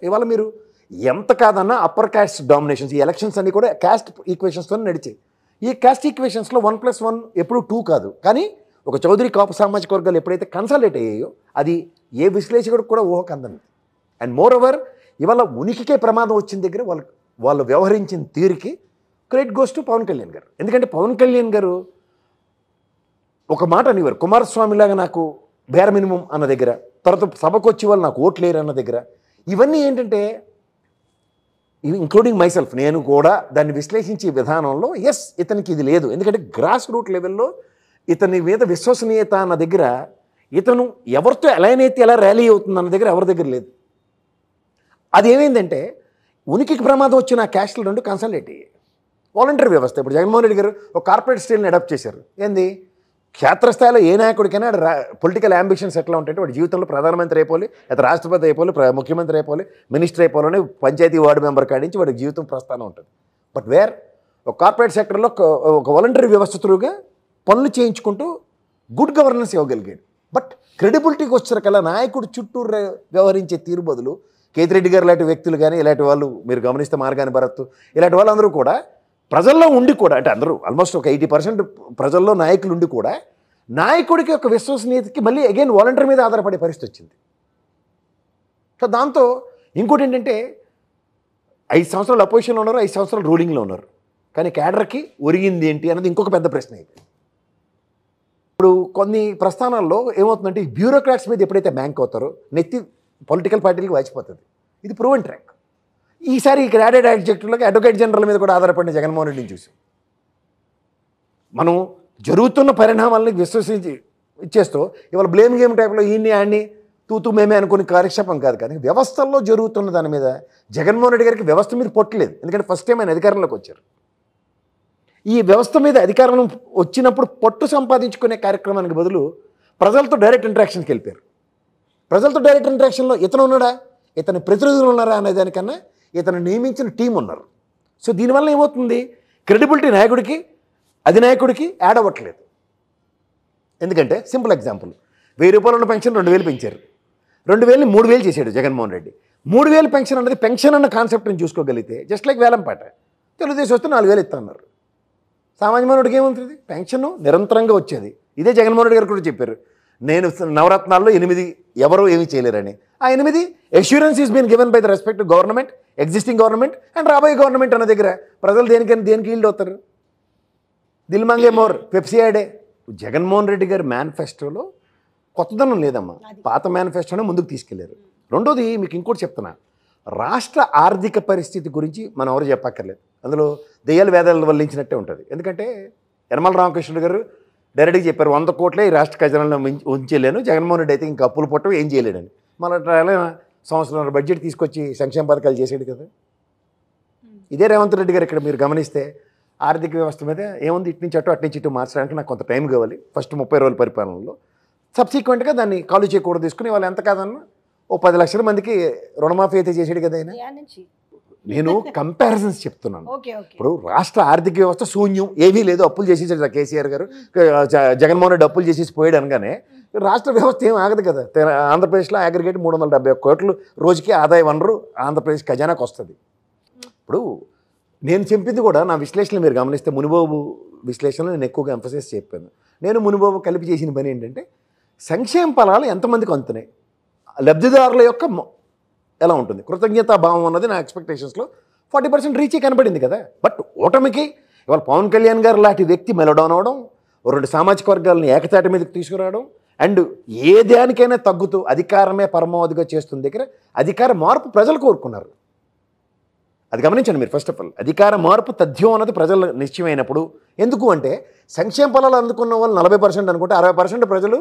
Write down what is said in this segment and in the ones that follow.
ఇవాళ మీరు ఎంత కాదన్నా అప్పర్ క్యాస్ట్ డామినేషన్స్ ఈ ఎలక్షన్స్ అన్నీ కూడా క్యాస్ట్ ఈక్వేషన్స్తో నడిచాయి. ఈ క్యాస్ట్ ఈక్వేషన్స్లో 1+1 ఎప్పుడు 2 కాదు. కానీ ఒక చౌదరి కాపు సామాజిక వర్గాలు ఎప్పుడైతే కన్సాలిడేట్ అయ్యాయో అది ఏ విశ్లేషకుడికి కూడా ఊహకు అందని. అండ్ మోర్ ఓవర్ ఇవాళ ఉనికికే ప్రమాదం వచ్చిన దగ్గర వాళ్ళు వ్యవహరించిన తీరుకి credit goes to Pavan Kalyan garu. ఎందుకంటే పవన్ కళ్యాణ్ గారు ఒక మాట అనేవారు, కుమారస్వామిలాగా నాకు బేర మినిమం అన్న దగ్గర, తర్వాత సభకు వచ్చి వాళ్ళు నాకు ఓట్లేరు అన్న దగ్గర, ఇవన్నీ ఏంటంటే ఇంక్లూడింగ్ మైసెల్ఫ్ నేను కూడా దాన్ని విశ్లేషించే విధానంలో ఎస్ ఇతనికి ఇది లేదు. ఎందుకంటే గ్రాస్ రూట్ లెవెల్లో ఇతని మీద విశ్వసనీయత అన్న దగ్గర ఇతను ఎవరితో అలైన్ అయితే ఎలా ర్యాలీ అవుతుంది అన్న దగ్గర ఎవరి దగ్గర లేదు. అది ఏమైందంటే ఉనికికి ప్రమాదం వచ్చిన క్యాస్ట్లు రెండు కన్సల్టేట్ అయ్యాయి. వాలంటరీ వ్యవస్థ ఇప్పుడు జగన్మోహన్ రెడ్డి గారు ఒక కార్పొరేట్ స్టైల్ని అడాప్ట్ చేశారు. ఏంది క్షేత్రస్థాయిలో ఏ నాయకుడికైనా పొలిటికల్ అంబిషన్స్ ఎట్లా ఉంటాయంటే వాడి జీవితంలో ప్రధానమంత్రి అయిపోవాలి, లేదా రాష్ట్రపతి అయిపోవాలి, ముఖ్యమంత్రి అయిపోవాలి, మినిస్టర్ అయిపోవాలని పంచాయతీ వార్డు మెంబర్ కాడించి వాడి జీవితం ప్రస్థానం ఉంటుంది. బట్ వేర్ ఒక కార్పొరేట్ సెక్టర్లో ఒక వాలంటరీ వ్యవస్థ త్రూగా పనులు చేయించుకుంటూ గుడ్ గవర్నెన్స్ ఇవ్వగలిగాడు. బట్ క్రెడిబిలిటీకి వచ్చేసరికల్లా నాయకుడు చుట్టూ వ్యవహరించే తీరు బదులు కేతిరెడ్డి గారు లాంటి వ్యక్తులు కానీ ఇలాంటి వాళ్ళు మీరు గమనిస్తే మార్గాని భరత్ ఇలాంటి వాళ్ళందరూ కూడా ప్రజల్లో ఉండి కూడా అంటే అందరూ ఆల్మోస్ట్ ఒక 80% ప్రజల్లో నాయకులు ఉండి కూడా నాయకుడికి ఒక విశ్వసనీయతకి మళ్ళీ అగైన్ వాలంటరీ మీద ఆధారపడే పరిస్థితి వచ్చింది. సో దాంతో ఇంకోటి ఏంటంటే 5 సంవత్సరాలు అపోజిషన్లో ఉన్నారు, 5 సంవత్సరాలు రూలింగ్లో ఉన్నారు. కానీ క్యాడర్కి ఒరిగింది ఏంటి అన్నది ఇంకొక పెద్ద ప్రశ్న అయిపోయింది. ఇప్పుడు కొన్ని ప్రస్థానాల్లో ఏమవుతుందంటే ఈ బ్యూరోక్రాట్స్ మీద ఎప్పుడైతే బ్యాంక్ అవుతారో నెత్తి పొలిటికల్ పార్టీలకు వాచిపోతుంది. ఇది ప్రూవెన్ ట్రాక్. ఈసారి ఇక్కడ యాడెడ్ అడ్జెక్టివ్లోకి అడ్వకేట్ జనరల్ మీద కూడా ఆధారపడిన జగన్మోహన్ రెడ్డిని చూసాం. మనం జరుగుతున్న పరిణామాలని విశ్వసించి ఇచ్చేస్తూ ఇవాళ బ్లేమ్ గేమ్ టైప్లో ఈయన్ని ఆడిని తూతూ మేమే అనుకుని కార్యక్షేపం కాదు. కానీ వ్యవస్థల్లో జరుగుతున్న దాని మీద జగన్మోహన్ రెడ్డి గారికి వ్యవస్థ మీద పొట్టలేదు. ఎందుకంటే ఫస్ట్ టైం ఆయన అధికారంలోకి వచ్చారు. ఈ వ్యవస్థ మీద అధికారం వచ్చినప్పుడు పట్టు సంపాదించుకునే కార్యక్రమానికి బదులు ప్రజలతో డైరెక్ట్ ఇంటరాక్షన్కి వెళ్ళిపోయారు. ప్రజలతో డైరెక్ట్ ఇంటరాక్షన్లో ఇతను ఉన్నాడా, ఇతని ప్రతినిధులు ఉన్నారా అనే దానికన్నా ఇతను నియమించిన టీం ఉన్నారు. సో దీనివల్ల ఏమవుతుంది, క్రెడిబిలిటీ నాయకుడికి అధినాయకుడికి యాడ్ అవ్వట్లేదు. ఎందుకంటే సింపుల్ ఎగ్జాంపుల్, 1000 రూపాయలు ఉన్న పెన్షన్ 2000 పెంచారు. 2000ని 3000 చేశాడు జగన్మోహన్ రెడ్డి. 3000 పెన్షన్ అనేది పెన్షన్ అన్న కాన్సెప్ట్ని చూసుకోగలిగితే జస్ట్ లైక్ వేలంపాట, తెలుగుదేశం వస్తే 4000 ఇస్తున్నారు. సామాన్య మానవుడికి ఏముంటుంది, పెన్షన్ నిరంతరంగా వచ్చేది. ఇదే జగన్మోహన్ రెడ్డి గారు కూడా చెప్పారు, నేను నవరత్నాల్లో 8 ఎవరు ఏమీ చేయలేరని. ఆ 8 assurance is been given by the respect government, existing government and రాబోయే గవర్నమెంట్ అన్న దగ్గర ప్రజలు దేనికి ఈల్డ్ అవుతారు. దిల్ మంగే మోర్ పెప్సీ యాడే. జగన్మోహన్ రెడ్డి గారి మేనిఫెస్టోలో కొత్తదనం లేదమ్మా, పాత మేనిఫెస్టోనే ముందుకు తీసుకెళ్లారు. రెండోది మీకు ఇంకోటి చెప్తున్నా, రాష్ట్ర ఆర్థిక పరిస్థితి గురించి మనం ఎవరు చెప్పక్కర్లేదు. అందులో దెయ్యాలు వేదాలు వల్లించినట్టే ఉంటుంది. ఎందుకంటే యనమల రామకృష్ణుడు గారు డైరెక్ట్గా చెప్పారు 100 కోట్లే ఈ రాష్ట్ర ఖజానాలో ఉంచలేను, జగన్మోహన్ రెడ్డి అయితే ఇంకా అప్పులు పుట్టవు ఏం చేయలేడని. మళ్ళీ సంవత్సరం బడ్జెట్ తీసుకొచ్చి సంక్షేమ పథకాలు చేసాడు కదా. ఇదే రేవంత్ రెడ్డి గారు ఇక్కడ మీరు గమనిస్తే ఆర్థిక వ్యవస్థ మీద ఏముంది, ఇటు నుంచి ఇటు మార్చడానికి నాకు కొంత టైం కావాలి ఫస్ట్ 30 రోజుల పరిపాలనలో, సబ్సిక్వెంట్గా దాన్ని కాలు చేయకూడదు తీసుకుని వాళ్ళు ఎంత కాదన్నా ఓ 10 లక్షల మందికి రుణమాఫీ అయితే చేసాడు కదా ఆయన. నేను కంపారిజన్స్ చెప్తున్నాను. ఇప్పుడు రాష్ట్ర ఆర్థిక వ్యవస్థ శూన్యం, ఏమీ లేదు, అప్పులు చేసేసాడు కేసీఆర్ గారు, జగన్మోహన్ రెడ్డి అప్పులు చేసేసి పోయాడు అనగానే రాష్ట్ర వ్యవస్థ ఏం ఆగదు కదా. ఆంధ్రప్రదేశ్లో అగ్రిగేట్ 371 కోట్లు రోజుకి ఆదాయ వనరు ఆంధ్రప్రదేశ్ ఖజానాకు వస్తుంది. ఇప్పుడు నేను చెప్పింది కూడా నా విశ్లేషణలు మీరు గమనిస్తే మునిబాబు విశ్లేషణలో నేను ఎక్కువగా ఎంఫసైజ్ చెప్పాను. నేను మునిబాబు కలిపి చేసిన పని ఏంటంటే సంక్షేమ ఫలాలు ఎంతమందికి అందుతున్నాయి, లబ్ధిదారుల యొక్క ఎలా ఉంటుంది, కృతజ్ఞతాభావం అన్నది నా ఎక్స్పెక్టేషన్స్లో 40% రీచే కనబడింది కదా. బట్ ఓటమికి ఇవాళ పవన్ కళ్యాణ్ గారు లాంటి వ్యక్తి మెలడౌన్ అవడం, 2 సామాజిక వర్గాలను ఏకతాటి మీదకి తీసుకురావడం, అండ్ ఏ దానికైనా తగ్గుతూ అధికారమే పరమావధిగా చేస్తున్న దగ్గర అధికార మార్పు ప్రజలు కోరుకున్నారు. అది గమనించండి మీరు. ఫస్ట్ ఆఫ్ ఆల్ అధికార మార్పు తథ్యం అన్నది ప్రజలు నిశ్చయమైనప్పుడు, ఎందుకు అంటే సంక్షేమ ఫలాలు అందుకున్న వాళ్ళు 40% అనుకుంటే 60% ప్రజలు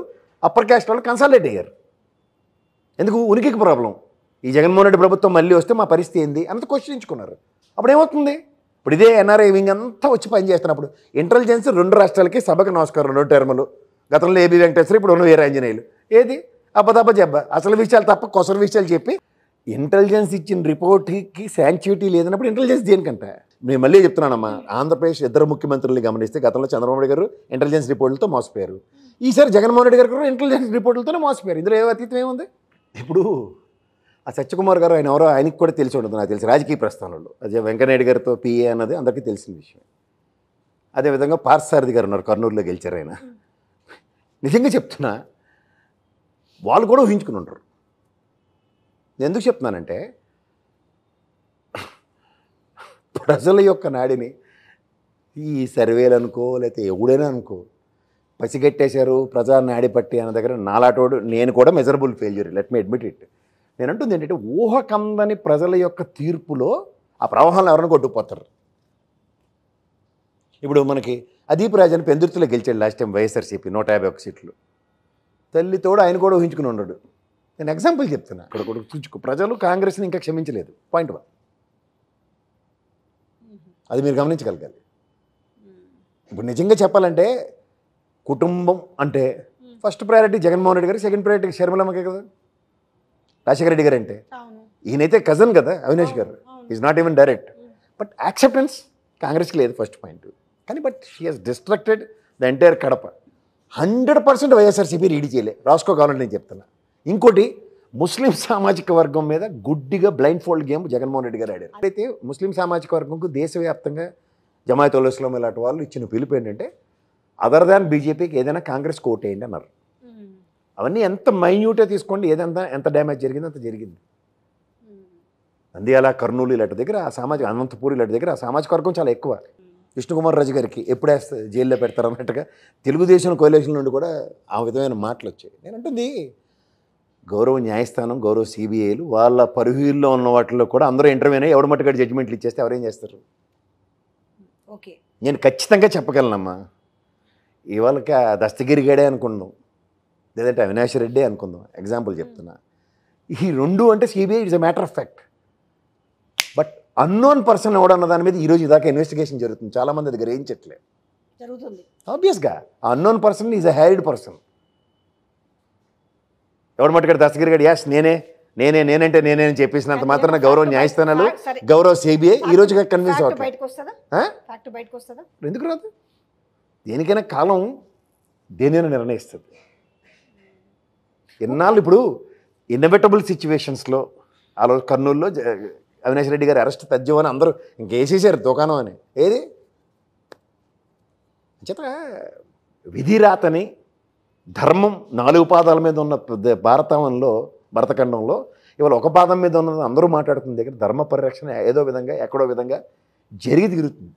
అప్పర్ క్యాస్ట్ వాళ్ళు కన్సాలిడేట్ అయ్యారు. ఎందుకు, ఉనికికి ప్రాబ్లం. ఈ జగన్మోహన్ రెడ్డి ప్రభుత్వం మళ్ళీ వస్తే మా పరిస్థితి ఏంది అంత క్వశ్చనించుకున్నారు. అప్పుడు ఏమవుతుంది, ఇప్పుడు ఇదే ఎన్ఆర్ఐ వింగ్ అంతా వచ్చి పనిచేస్తున్నప్పుడు ఇంటెలిజెన్స్ 2 రాష్ట్రాలకి సభకు నమస్కారం 2 టర్ములు, గతంలో ఏబీ వెంకటేశ్వర ఇప్పుడు ఉన్న వీరాంజనేయులు, ఏది అబ్బదబ్బ జబ్బ అసలు విషయాలు తప్ప కొసరు విషయాలు చెప్పి ఇంటెలిజెన్స్ ఇచ్చిన రిపోర్ట్కి శాంక్చుటీ లేదన్నప్పుడు ఇంటెలిజెన్స్ దేనికంట. నేను మళ్ళీ చెప్తున్నానమ్మా, ఆంధ్రప్రదేశ్ 2 ముఖ్యమంత్రులు గమనిస్తే గతంలో చంద్రబాబు నాయుడు గారు ఇంటెలిజెన్స్ రిపోర్టులతో మోసపోయారు, ఈసారి జగన్మోహన్ రెడ్డి గారు కూడా ఇంటెలిజెన్స్ రిపోర్టులతోనే మోసపోయారు. ఇందులో ఏ అతీతం ఏముంది. ఇప్పుడు ఆ సత్యకుమార్ గారు ఆయన ఎవరో ఆయనకి కూడా తెలిసి ఉండదు నాకు తెలిసి రాజకీయ ప్రస్థానంలో. అదే వెంకయ్యనాయుడు గారితో పిఏ అన్నది అందరికీ తెలిసిన విషయం. అదేవిధంగా పార్థసారథి గారు ఉన్నారు, కర్నూలులో గెలిచారు ఆయన. నిజంగా చెప్తున్నా, వాళ్ళు కూడా ఊహించుకుని ఉంటారు. నేను ఎందుకు చెప్తున్నానంటే ప్రజల యొక్క నాడిని ఈ సర్వేలు అనుకో లేకపోతే ఎవడైనా అనుకో పసిగట్టేశారు ప్రజా నాడి పట్టి అన్న దగ్గర నాలాటోడు నేను కూడా measurable failure, let me admit it. నేను అంటుంది ఏంటంటే ఊహకందని ప్రజల యొక్క తీర్పులో ఆ ప్రవాహాలను ఎవరైనా కొట్టుకుపోతారు. ఇప్పుడు మనకి అదీప్ రాజన్ పెందుర్తిలో గెలిచాడు లాస్ట్ టైం వైఎస్ఆర్సీపీ 151 సీట్లు. తల్లితోడు ఆయన కూడా ఊహించుకుని ఉన్నాడు. నేను ఎగ్జాంపుల్ చెప్తున్నా. అక్కడ కూడా చూచుకో, ప్రజలు కాంగ్రెస్ని ఇంకా క్షమించలేదు. పాయింట్ 1 అది మీరు గమనించగలగాలి. ఇప్పుడు నిజంగా చెప్పాలంటే కుటుంబం అంటే ఫస్ట్ ప్రయారిటీ జగన్మోహన్ రెడ్డి గారు, సెకండ్ ప్రయారిటీ షర్మిలమ్మకే కదా. రాజశేఖర రెడ్డి గారు అంటే ఈయనైతే కజన్ కదా అవినాష్ గారు, is not even direct. But acceptance కాంగ్రెస్కి లేదు ఫస్ట్ పాయింట్. కానీ but she has destructed the entire Kadapa. 100% YSRCP read చేయలే, రాసుకోవాలని నేను చెప్తున్నా. ఇంకోటి ముస్లిం సామాజిక వర్గం మీద గుడ్డిగా blind fold game Jaganmohan Reddy గారు ఆడారు. అయితే ముస్లిం సామాజిక వర్గంకు దేశవ్యాప్తంగా జమాయత్ ఉల్ ఇస్లాం ఇలాంటి వాళ్ళు ఇచ్చిన పిలుపు ఏంటంటే అదర్ దాన్ బీజేపీకి ఏదైనా కాంగ్రెస్ ఓటేయండి అన్నారు. అవన్నీ ఎంత మైన్యూట్గా తీసుకోండి, ఏదంతా ఎంత డ్యామేజ్ జరిగిందో అంత జరిగింది. నంద్యాల, కర్నూలు ఇలాంటి దగ్గర ఆ సామాజిక, అనంతపూర్ ఇలాంటి దగ్గర ఆ సామాజిక వర్గం చాలా ఎక్కువ. విష్ణుకుమార్ రాజు గారికి ఎప్పుడే జైల్లో పెడతారు అన్నట్టుగా తెలుగుదేశం కోalition నుండి కూడా ఆ విధమైన మాటలు వచ్చాయి. నేను అంటుంది గౌరవ న్యాయస్థానం, గౌరవ సిబిఐలు వాళ్ళ పరిహీల్లో ఉన్న వాటిలో కూడా అందరూ ఇంటర్వ్యూ అయ్యి ఎవడ మట్టుగా జడ్జిమెంట్లు ఇచ్చేస్తే ఎవరేం చేస్తారు? ఓకే, నేను ఖచ్చితంగా చెప్పగలనమ్మా. ఇవాళకి ఆ దస్తగిరి గడే అనుకుందాం, లేదంటే అవినాష్ రెడ్డి అనుకుందాం, ఎగ్జాంపుల్ చెప్తున్నా. ఈ రెండు అంటే CBI it's a matter of fact. But unknown person ఎవడన్న దాని మీద ఈరోజు ఇదాకా ఇన్వెస్టిగేషన్ జరుగుతుంది. చాలామంది అది గ్రహించట్లే. జరుగుతుంది ఆబ్వియస్గా ఆ unknown person is a harried person. ఎవడు మట్టుగాడు దస్తగిరి గడి యాస్ నేనంటే నేనే అని చెప్పేసినంత మాత్రాన గౌరవ న్యాయస్థానాలు, గౌరవ సిబిఐ ఈ రోజుగా కన్విన్స్ అవుతుంది. ఎందుకు రాదు? దేనికైనా కాలం దేనైనా నిర్ణయిస్తుంది. ఎన్నాళ్ళు ఇప్పుడు ఇన్నోవేటబుల్ సిచ్యువేషన్స్లో ఆ రోజు కర్నూలులో అవినాష్ రెడ్డి గారు అరెస్ట్ తథ్యం అని అందరూ ఇంకేసేసారు దుకాణం అని. ఏది చేత విధిరాతని ధర్మం 4 పాదాల మీద ఉన్న భరతఖండంలో ఇవాళ ఒక పాదం మీద ఉన్నది అందరూ మాట్లాడుతున్న దగ్గర ధర్మ పరిరక్షణ ఏదో విధంగా ఎక్కడో విధంగా జరిగి తిరుగుతుంది.